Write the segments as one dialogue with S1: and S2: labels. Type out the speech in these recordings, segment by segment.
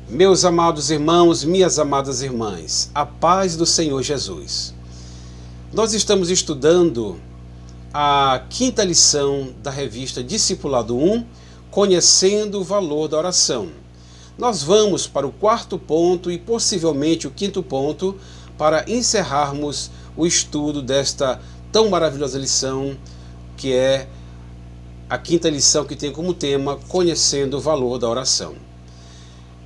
S1: Meus amados irmãos, minhas amadas irmãs, a paz do Senhor Jesus. Nós estamos estudando a quinta lição da revista Discipulado 1, Conhecendo o Valor da Oração. Nós vamos para o quarto ponto e possivelmente o quinto ponto para encerrarmos o estudo desta tão maravilhosa lição, que é a quinta lição, que tem como tema Conhecendo o Valor da Oração.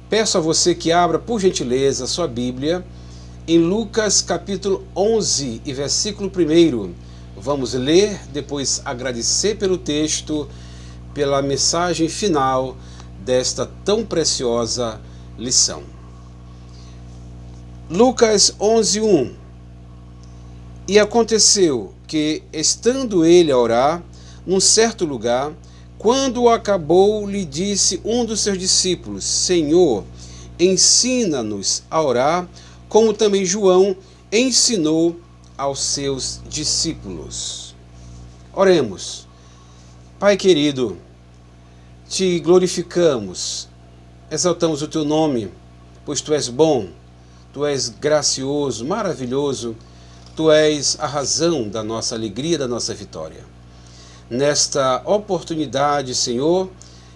S1: Peço a você que abra, por gentileza, sua Bíblia em Lucas capítulo 11 e versículo 1. Vamos ler, depois agradecer pelo texto, pela mensagem final desta tão preciosa lição. Lucas 11:1. E aconteceu que, estando ele a orar, num certo lugar, quando acabou, lhe disse um dos seus discípulos: Senhor, ensina-nos a orar, como também João ensinou aos seus discípulos. Oremos. Pai querido, te glorificamos, exaltamos o teu nome, pois tu és bom, tu és gracioso, maravilhoso, tu és a razão da nossa alegria, da nossa vitória. Nesta oportunidade, Senhor,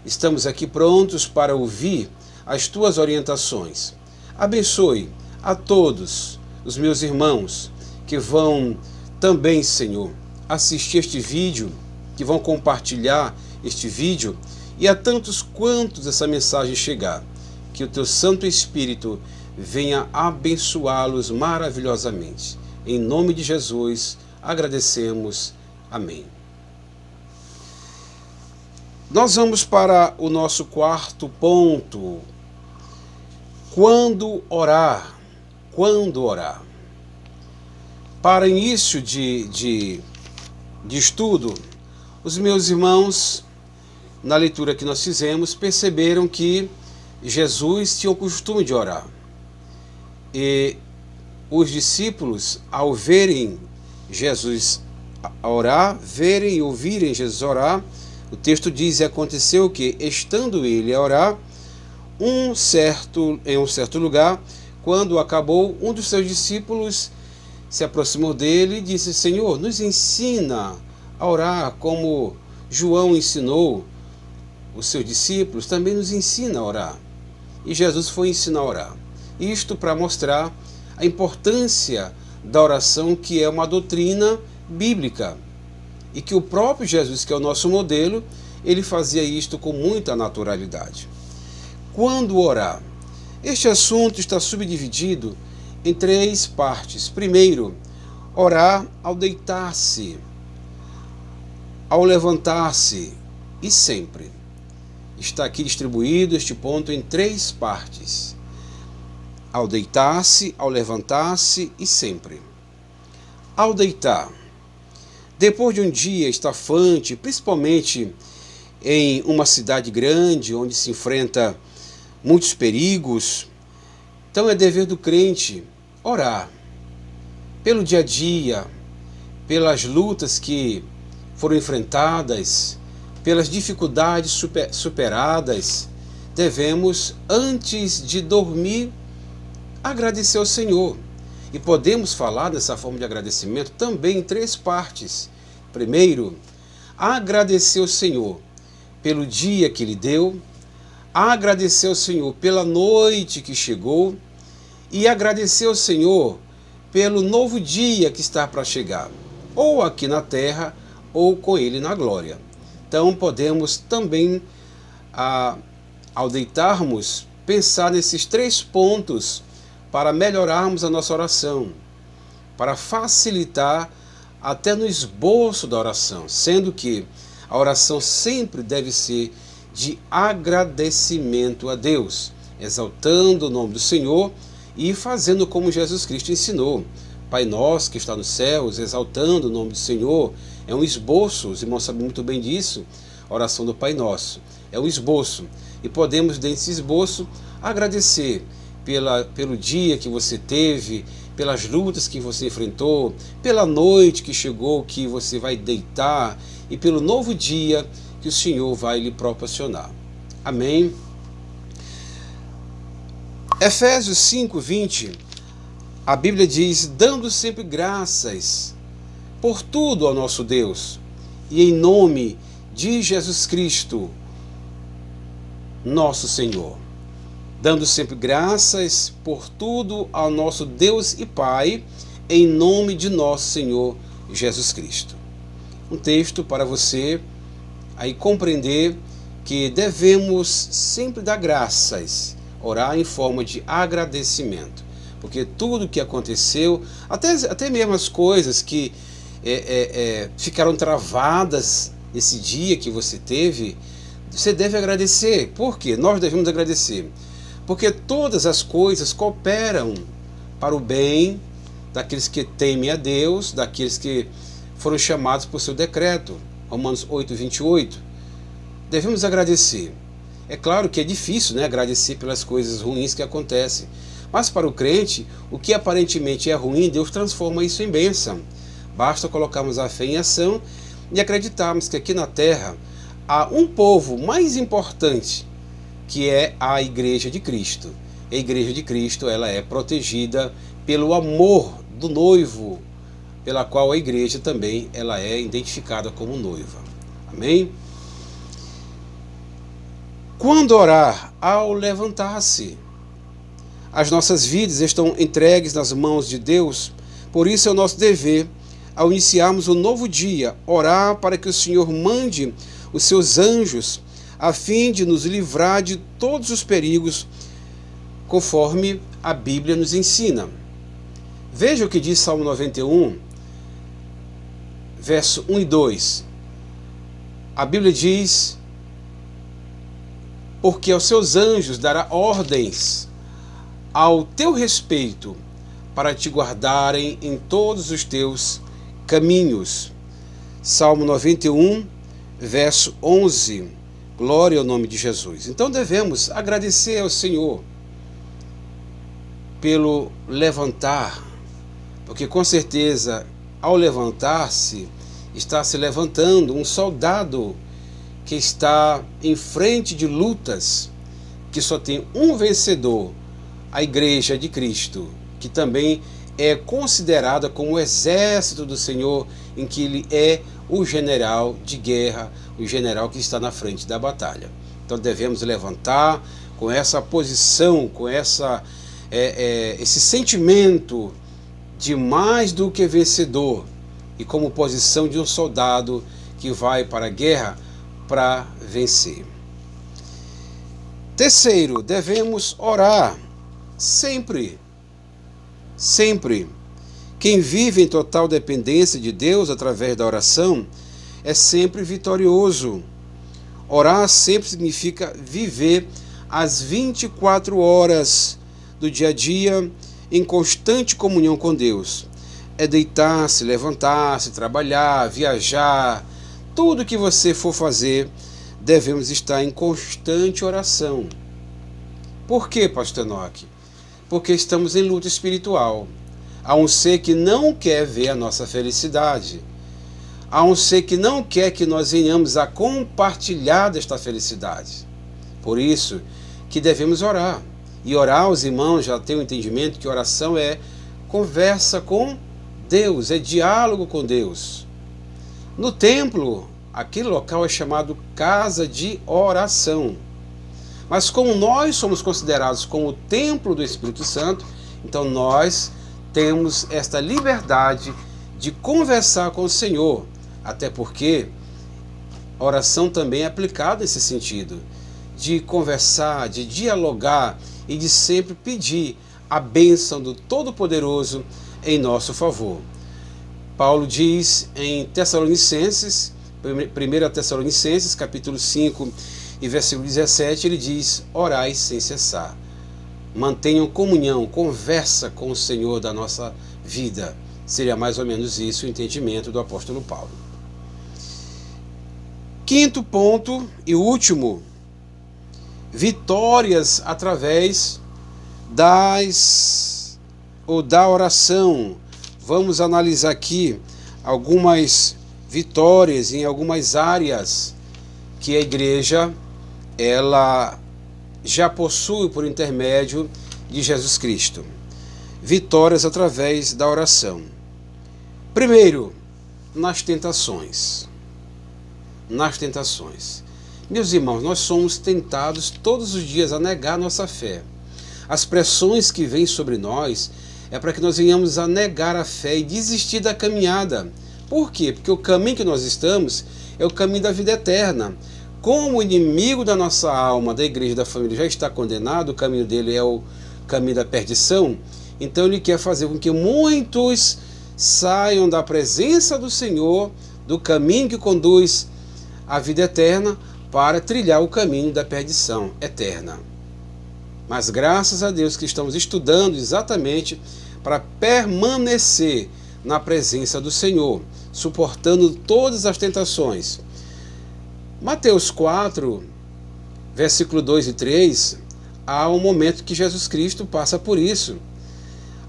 S1: estamos aqui prontos para ouvir as tuas orientações. Abençoe a todos os meus irmãos que vão também, Senhor, assistir este vídeo, que vão compartilhar este vídeo, e a tantos quantos essa mensagem chegar, que o teu Santo Espírito venha abençoá-los maravilhosamente. Em nome de Jesus, agradecemos. Amém. Nós vamos para o nosso quarto ponto. Quando orar? Quando orar? Para início de estudo, os meus irmãos, na leitura que nós fizemos, perceberam que Jesus tinha o costume de orar. E os discípulos, ao verem Jesus orar, verem e ouvirem Jesus orar, o texto diz: e aconteceu que, estando ele a orar, em um certo lugar, quando acabou, um dos seus discípulos se aproximou dele e disse: Senhor, nos ensina a orar como João ensinou os seus discípulos, também nos ensina a orar. E Jesus foi ensinar a orar. Isto para mostrar a importância da oração, que é uma doutrina bíblica. E que o próprio Jesus, que é o nosso modelo, ele fazia isto com muita naturalidade. Quando orar? Este assunto está subdividido em três partes. Primeiro, orar ao deitar-se, ao levantar-se e sempre. Está aqui distribuído este ponto em três partes: ao deitar-se, ao levantar-se e sempre. Ao deitar, depois de um dia estafante, principalmente em uma cidade grande, onde se enfrenta muitos perigos, então é dever do crente orar pelo dia a dia, pelas lutas que foram enfrentadas, pelas dificuldades superadas. Devemos, antes de dormir, agradecer ao Senhor. E podemos falar dessa forma de agradecimento também em três partes. Primeiro, agradecer ao Senhor pelo dia que Ele deu, agradecer ao Senhor pela noite que chegou e agradecer ao Senhor pelo novo dia que está para chegar, ou aqui na terra, ou com Ele na glória. Então podemos também, ao deitarmos, pensar nesses três pontos para melhorarmos a nossa oração, para facilitar até no esboço da oração, sendo que a oração sempre deve ser de agradecimento a Deus, exaltando o nome do Senhor e fazendo como Jesus Cristo ensinou. Pai nosso que está nos céus, exaltando o nome do Senhor, é um esboço, os irmãos sabem muito bem disso, a oração do Pai Nosso, é um esboço, e podemos desse esboço agradecer pelo dia que você teve, pelas lutas que você enfrentou, pela noite que chegou, que você vai deitar, e pelo novo dia que o Senhor vai lhe proporcionar. Amém? Efésios 5:20, a Bíblia diz: dando sempre graças por tudo ao nosso Deus, e em nome de Jesus Cristo, nosso Senhor. Dando sempre graças por tudo ao nosso Deus e Pai, em nome de nosso Senhor Jesus Cristo. Um texto para você aí compreender que devemos sempre dar graças, orar em forma de agradecimento, porque tudo que aconteceu, até mesmo as coisas que ficaram travadas nesse dia que você teve, você deve agradecer. Por quê? Nós devemos agradecer porque todas as coisas cooperam para o bem daqueles que temem a Deus, daqueles que foram chamados por seu decreto. Romanos 8:28. Devemos agradecer. É claro que é difícil, né, agradecer pelas coisas ruins que acontecem, mas para o crente, o que aparentemente é ruim, Deus transforma isso em bênção. Basta colocarmos a fé em ação e acreditarmos que aqui na terra há um povo mais importante, que é a Igreja de Cristo. A Igreja de Cristo, ela é protegida pelo amor do noivo, pela qual a igreja também ela é identificada como noiva. Amém? Quando orar? Ao levantar-se. As nossas vidas estão entregues nas mãos de Deus, por isso é o nosso dever, ao iniciarmos um novo dia, orar para que o Senhor mande os seus anjos a fim de nos livrar de todos os perigos, conforme a Bíblia nos ensina. Veja o que diz Salmo 91, verso 1 e 2. A Bíblia diz: porque aos seus anjos dará ordens ao teu respeito, para te guardarem em todos os teus caminhos. Salmo 91, verso 11. Glória ao nome de Jesus. Então devemos agradecer ao Senhor pelo levantar, porque com certeza ao levantar-se, está se levantando um soldado que está em frente de lutas, que só tem um vencedor, a Igreja de Cristo, que também é considerada como o exército do Senhor, em que ele é o general de guerra, o general que está na frente da batalha. Então devemos levantar com essa posição, com esse sentimento de mais do que vencedor, e como posição de um soldado que vai para a guerra para vencer. Terceiro, devemos orar sempre. Sempre. Quem vive em total dependência de Deus através da oração é sempre vitorioso. Orar sempre significa viver as 24 horas do dia a dia em constante comunhão com Deus. É deitar-se, levantar-se, trabalhar, viajar, tudo que você for fazer, devemos estar em constante oração. Por quê, pastor Enoque? Porque estamos em luta espiritual. Há um ser que não quer ver a nossa felicidade. Há um ser que não quer que nós venhamos a compartilhar desta felicidade. Por isso que devemos orar. E orar, os irmãos já têm o entendimento que oração é conversa com Deus, é diálogo com Deus. No templo, aquele local é chamado casa de oração. Mas como nós somos considerados como o templo do Espírito Santo, então nós temos esta liberdade de conversar com o Senhor, até porque a oração também é aplicada nesse sentido, de conversar, de dialogar e de sempre pedir a bênção do Todo-Poderoso em nosso favor. Paulo diz em Tessalonicenses, 1 Tessalonicenses, capítulo 5 e versículo 17, ele diz: orai sem cessar. Mantenham comunhão, conversa com o Senhor da nossa vida. Seria mais ou menos isso o entendimento do apóstolo Paulo. Quinto ponto e último: vitórias através da oração. Vamos analisar aqui algumas vitórias em algumas áreas que a igreja ela já possui por intermédio de Jesus Cristo. Vitórias através da oração. Primeiro, nas tentações. Nas tentações. Meus irmãos, nós somos tentados todos os dias a negar nossa fé. As pressões que vêm sobre nós é para que nós venhamos a negar a fé e desistir da caminhada. Por quê? Porque o caminho que nós estamos é o caminho da vida eterna. Como o inimigo da nossa alma, da igreja, da família, já está condenado, o caminho dele é o caminho da perdição, então ele quer fazer com que muitos saiam da presença do Senhor, do caminho que conduz à vida eterna, para trilhar o caminho da perdição eterna. Mas graças a Deus que estamos estudando exatamente para permanecer na presença do Senhor, suportando todas as tentações. Mateus 4, versículo 2 e 3, há um momento que Jesus Cristo passa por isso.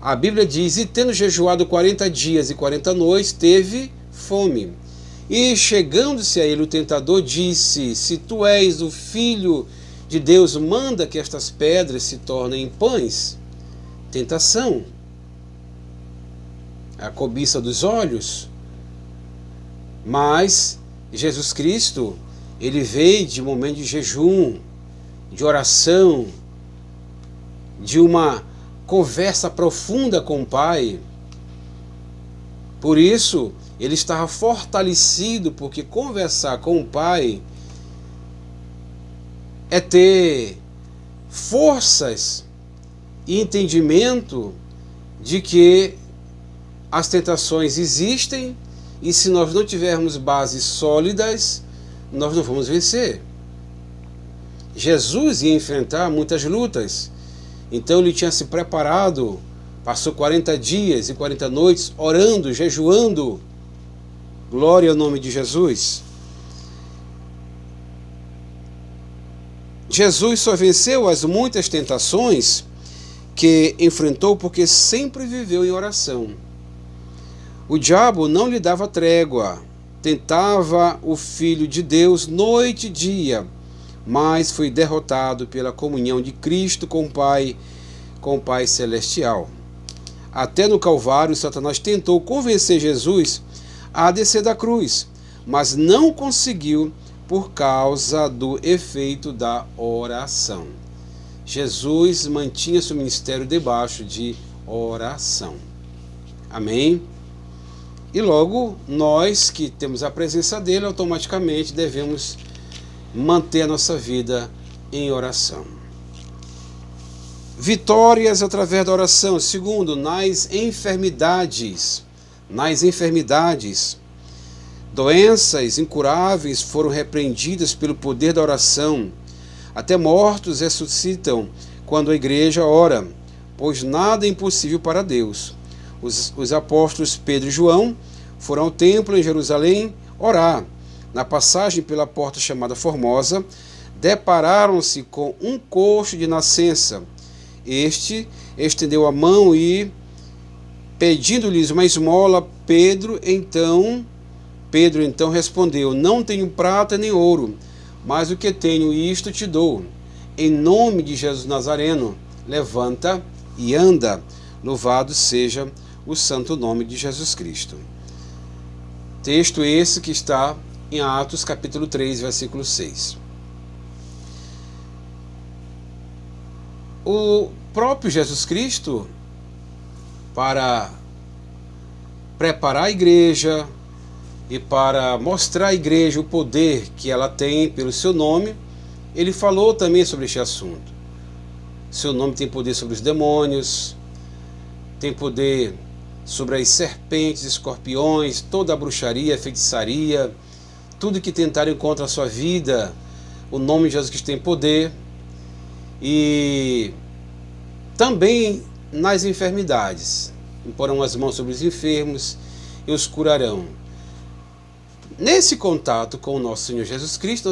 S1: A Bíblia diz: e tendo jejuado 40 dias e 40 noites, teve fome. E chegando-se a ele o tentador disse: se tu és o Filho de Deus, manda que estas pedras se tornem pães. Tentação. A cobiça dos olhos. Mas Jesus Cristo, ele veio de um momento de jejum, de oração, de uma conversa profunda com o Pai. Por isso, ele estava fortalecido, porque conversar com o Pai é ter forças e entendimento de que as tentações existem e se nós não tivermos bases sólidas, nós não vamos vencer. Jesus ia enfrentar muitas lutas, então ele tinha se preparado, passou 40 dias e 40 noites orando, jejuando. Glória ao nome de Jesus. Jesus só venceu as muitas tentações que enfrentou porque sempre viveu em oração. O diabo não lhe dava trégua, tentava o Filho de Deus noite e dia, mas foi derrotado pela comunhão de Cristo com o Pai Celestial. Até no Calvário, Satanás tentou convencer Jesus a descer da cruz, mas não conseguiu por causa do efeito da oração. Jesus mantinha seu ministério debaixo de oração. Amém? E logo, nós que temos a presença dele, automaticamente devemos manter a nossa vida em oração. Vitórias através da oração. Segundo, nas enfermidades. Nas enfermidades. Doenças incuráveis foram repreendidas pelo poder da oração. Até mortos ressuscitam quando a igreja ora, pois nada é impossível para Deus. Os apóstolos Pedro e João foram ao templo em Jerusalém orar. Na passagem pela porta chamada Formosa, depararam-se com um coxo de nascença. Este estendeu a mão e, pedindo-lhes uma esmola, Pedro então respondeu: não tenho prata nem ouro, mas o que tenho, isto te dou. Em nome de Jesus Nazareno, levanta e anda. Louvado seja o santo nome de Jesus Cristo. Texto esse que está em Atos capítulo 3, versículo 6. O próprio Jesus Cristo, para preparar a igreja e para mostrar à igreja o poder que ela tem pelo seu nome, ele falou também sobre este assunto. Seu nome tem poder sobre os demônios, tem poder sobre as serpentes, escorpiões, toda a bruxaria, feitiçaria, tudo que tentarem contra a sua vida. O nome de Jesus Cristo tem poder. E também nas enfermidades. Imporão as mãos sobre os enfermos e os curarão. Nesse contato com o nosso Senhor Jesus Cristo,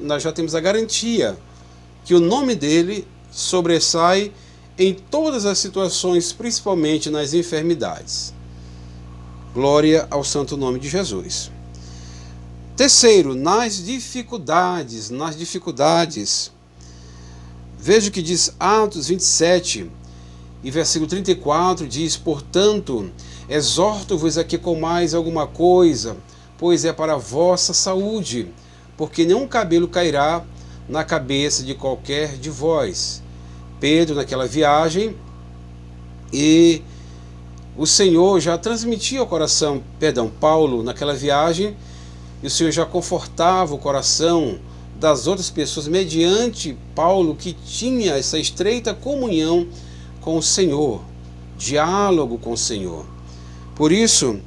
S1: nós já temos a garantia que o nome dele sobressai em todas as situações, principalmente nas enfermidades. Glória ao santo nome de Jesus. Terceiro, nas dificuldades. Veja o que diz Atos 27. E versículo 34 diz: portanto, exorto-vos a que comais alguma coisa, pois é para a vossa saúde, porque nenhum cabelo cairá na cabeça de qualquer de vós. Pedro naquela viagem, e o Senhor já transmitia ao coração, Paulo naquela viagem, e o Senhor já confortava o coração das outras pessoas mediante Paulo, que tinha essa estreita comunhão com o Senhor, diálogo com o Senhor. Por isso,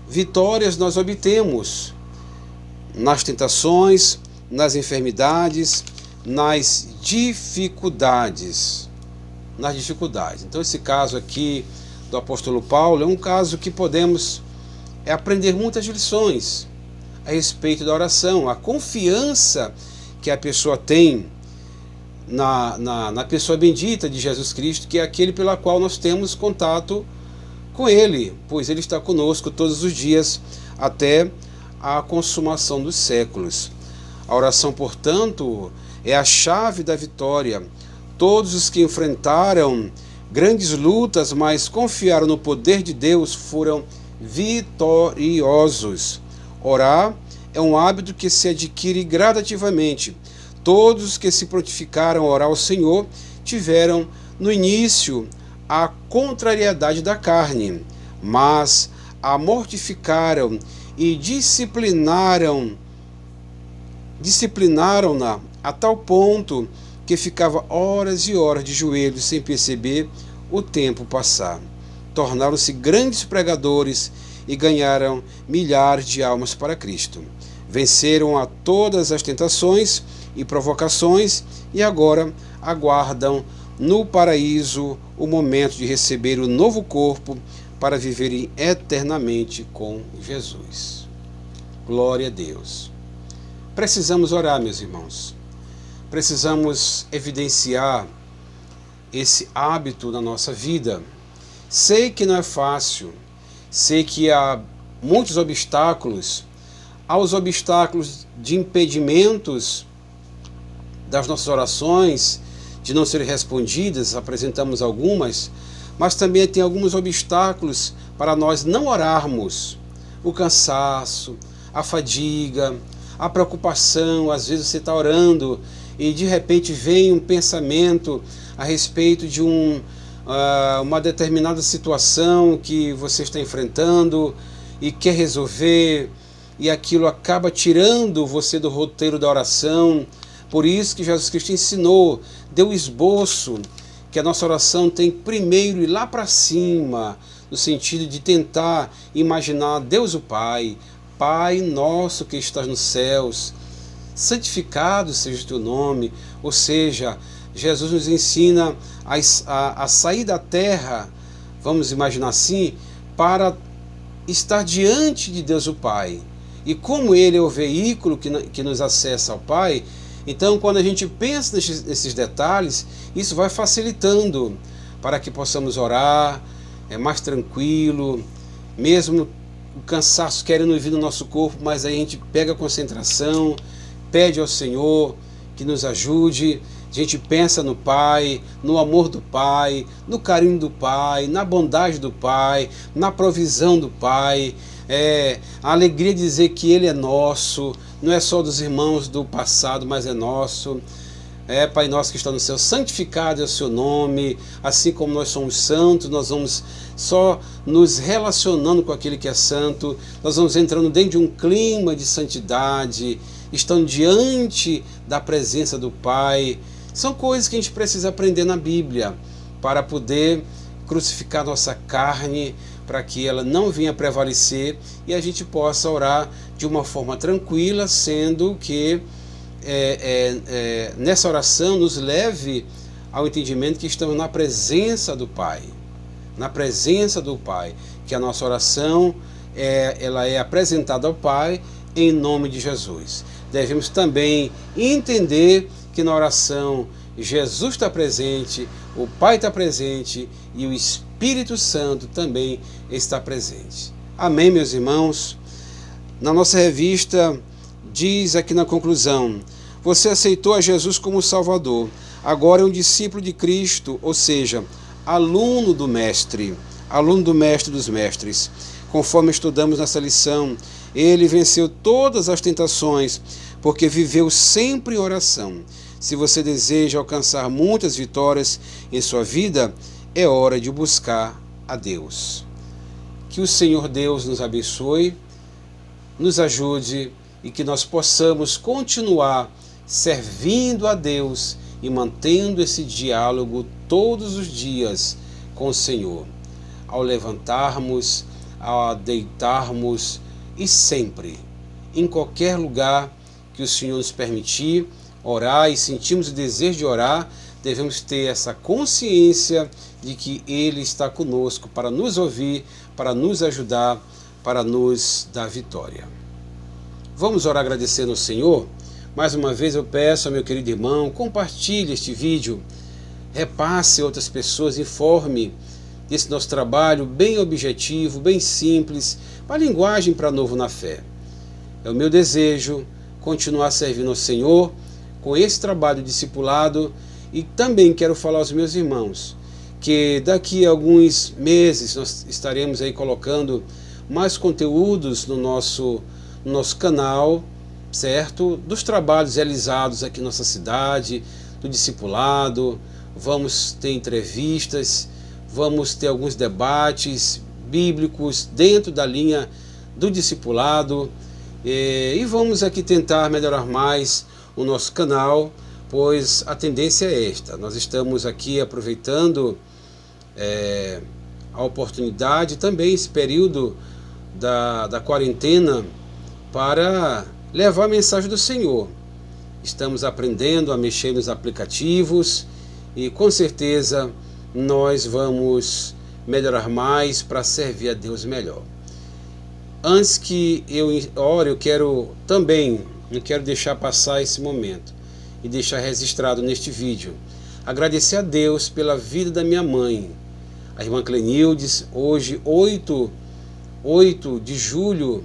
S1: vitórias nós obtemos nas tentações, nas enfermidades, nas dificuldades. Então esse caso aqui do apóstolo Paulo é um caso que podemos aprender muitas lições a respeito da oração, a confiança que a pessoa tem na pessoa bendita de Jesus Cristo, que é aquele pela qual nós temos contato com Ele, pois Ele está conosco todos os dias até a consumação dos séculos. A oração, portanto, é a chave da vitória. Todos os que enfrentaram grandes lutas, mas confiaram no poder de Deus, foram vitoriosos. Orar é um hábito que se adquire gradativamente. Todos os que se prontificaram a orar ao Senhor tiveram no início a contrariedade da carne, mas a mortificaram e disciplinaram-na a tal ponto que ficava horas e horas de joelhos sem perceber o tempo passar. Tornaram-se grandes pregadores e ganharam milhares de almas para Cristo. Venceram a todas as tentações e provocações e agora aguardam no paraíso o momento de receber o novo corpo para viverem eternamente com Jesus. Glória a Deus. Precisamos orar, meus irmãos. Precisamos evidenciar esse hábito na nossa vida. Sei que não é fácil, sei que há muitos obstáculos, há os obstáculos de impedimentos das nossas orações, de não serem respondidas, apresentamos algumas, mas também tem alguns obstáculos para nós não orarmos. O cansaço, a fadiga, a preocupação. Às vezes você está orando e de repente vem um pensamento a respeito de uma determinada situação que você está enfrentando e quer resolver, e aquilo acaba tirando você do roteiro da oração. Por isso que Jesus Cristo ensinou, deu esboço, que a nossa oração tem primeiro ir lá para cima, no sentido de tentar imaginar Deus o Pai. Pai nosso que estás nos céus, santificado seja o teu nome. Ou seja, Jesus nos ensina a sair da terra, vamos imaginar assim, para estar diante de Deus o Pai. E como Ele é o veículo que nos acessa ao Pai, então quando a gente pensa nesses detalhes, isso vai facilitando para que possamos orar mais tranquilo, mesmo o cansaço querendo vir no nosso corpo, mas aí a gente pega a concentração, pede ao Senhor que nos ajude. A gente pensa no Pai, no amor do Pai, no carinho do Pai, na bondade do Pai, na provisão do Pai. A alegria de dizer que Ele é nosso, não é só dos irmãos do passado, mas é nosso. Pai nosso que está no céu, santificado é o seu nome. Assim como nós somos santos, nós vamos só nos relacionando com aquele que é santo, nós vamos entrando dentro de um clima de santidade, estando diante da presença do Pai. São coisas que a gente precisa aprender na Bíblia para poder crucificar nossa carne, para que ela não venha prevalecer e a gente possa orar de uma forma tranquila, sendo que nessa oração nos leve ao entendimento que estamos na presença do Pai. Na presença do Pai, que a nossa oração ela é apresentada ao Pai em nome de Jesus. Devemos também entender que na oração Jesus está presente, o Pai está presente e o Espírito Santo também está presente. Amém, meus irmãos? Na nossa revista diz aqui na conclusão: você aceitou a Jesus como Salvador, agora é um discípulo de Cristo, ou seja, aluno do Mestre, aluno do Mestre dos Mestres. Conforme estudamos nessa lição, ele venceu todas as tentações, porque viveu sempre em oração. Se você deseja alcançar muitas vitórias em sua vida, é hora de buscar a Deus. Que o Senhor Deus nos abençoe, nos ajude e que nós possamos continuar servindo a Deus e mantendo esse diálogo todos os dias com o Senhor, ao levantarmos, ao deitarmos e sempre, em qualquer lugar que o Senhor nos permitir orar e sentimos o desejo de orar, devemos ter essa consciência de que Ele está conosco para nos ouvir, para nos ajudar, para nos dar vitória. Vamos orar agradecendo ao Senhor? Mais uma vez eu peço ao meu querido irmão, compartilhe este vídeo, repasse a outras pessoas, informe desse nosso trabalho bem objetivo, bem simples, uma linguagem para novo na fé. É o meu desejo continuar servindo ao Senhor com esse trabalho discipulado e também quero falar aos meus irmãos que daqui a alguns meses nós estaremos aí colocando mais conteúdos no nosso canal, certo? Dos trabalhos realizados aqui na nossa cidade, do discipulado, vamos ter entrevistas, vamos ter alguns debates bíblicos dentro da linha do discipulado e vamos aqui tentar melhorar mais o nosso canal, pois a tendência é esta. Nós estamos aqui aproveitando a oportunidade, também esse período da quarentena, para levar a mensagem do Senhor. Estamos aprendendo a mexer nos aplicativos e com certeza nós vamos melhorar mais para servir a Deus melhor. Antes que eu ore, eu quero deixar passar esse momento e deixar registrado neste vídeo. Agradecer a Deus pela vida da minha mãe, a irmã Clenildes. Hoje, 8 de julho,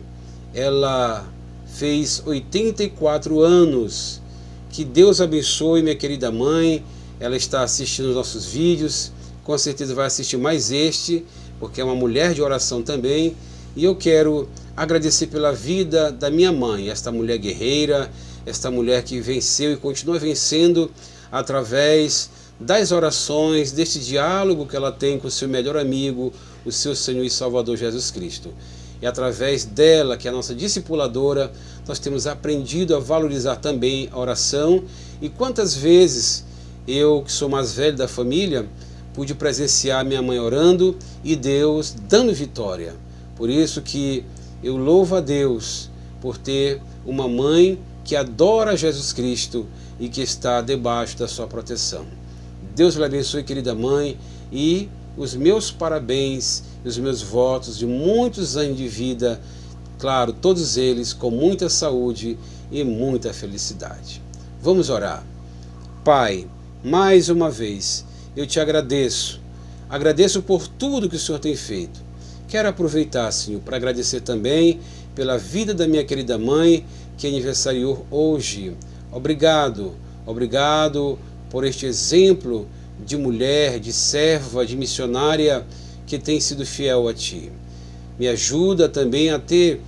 S1: ela fez 84 anos. Que Deus abençoe minha querida mãe. Ela está assistindo os nossos vídeos, com certeza vai assistir mais este, porque é uma mulher de oração também. E eu quero agradecer pela vida da minha mãe, esta mulher guerreira, esta mulher que venceu e continua vencendo através das orações, deste diálogo que ela tem com o seu melhor amigo, o seu Senhor e Salvador Jesus Cristo. E através dela, que é a nossa discipuladora, nós temos aprendido a valorizar também a oração. E quantas vezes eu, que sou mais velho da família, pude presenciar minha mãe orando e Deus dando vitória. Por isso que eu louvo a Deus por ter uma mãe que adora Jesus Cristo e que está debaixo da sua proteção. Deus lhe abençoe, querida mãe, e os meus parabéns, os meus votos de muitos anos de vida, claro, todos eles com muita saúde e muita felicidade. Vamos orar. Pai, mais uma vez, eu te agradeço por tudo que o Senhor tem feito. Quero aproveitar, Senhor, para agradecer também pela vida da minha querida mãe, que aniversariou hoje. Obrigado por este exemplo de mulher, de serva, de missionária que tem sido fiel a Ti. Me ajuda também a ter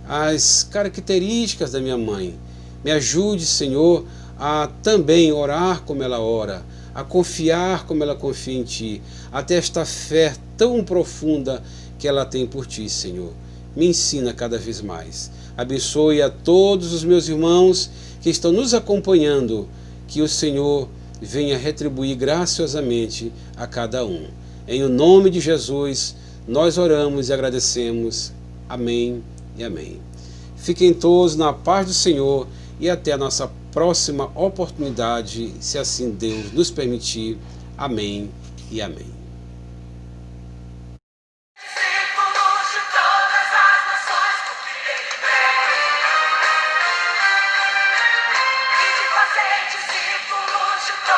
S1: as características da minha mãe. Me ajude, Senhor, a também orar como ela ora, a confiar como ela confia em Ti, a ter esta fé tão profunda que ela tem por Ti, Senhor. Me ensina cada vez mais. Abençoe a todos os meus irmãos que estão nos acompanhando, que o Senhor venha retribuir graciosamente a cada um. Em o nome de Jesus, nós oramos e agradecemos. Amém e amém. Fiquem todos na paz do Senhor e até a nossa próxima oportunidade, se assim Deus nos permitir. Amém e amém.
S2: Fazer discípulos.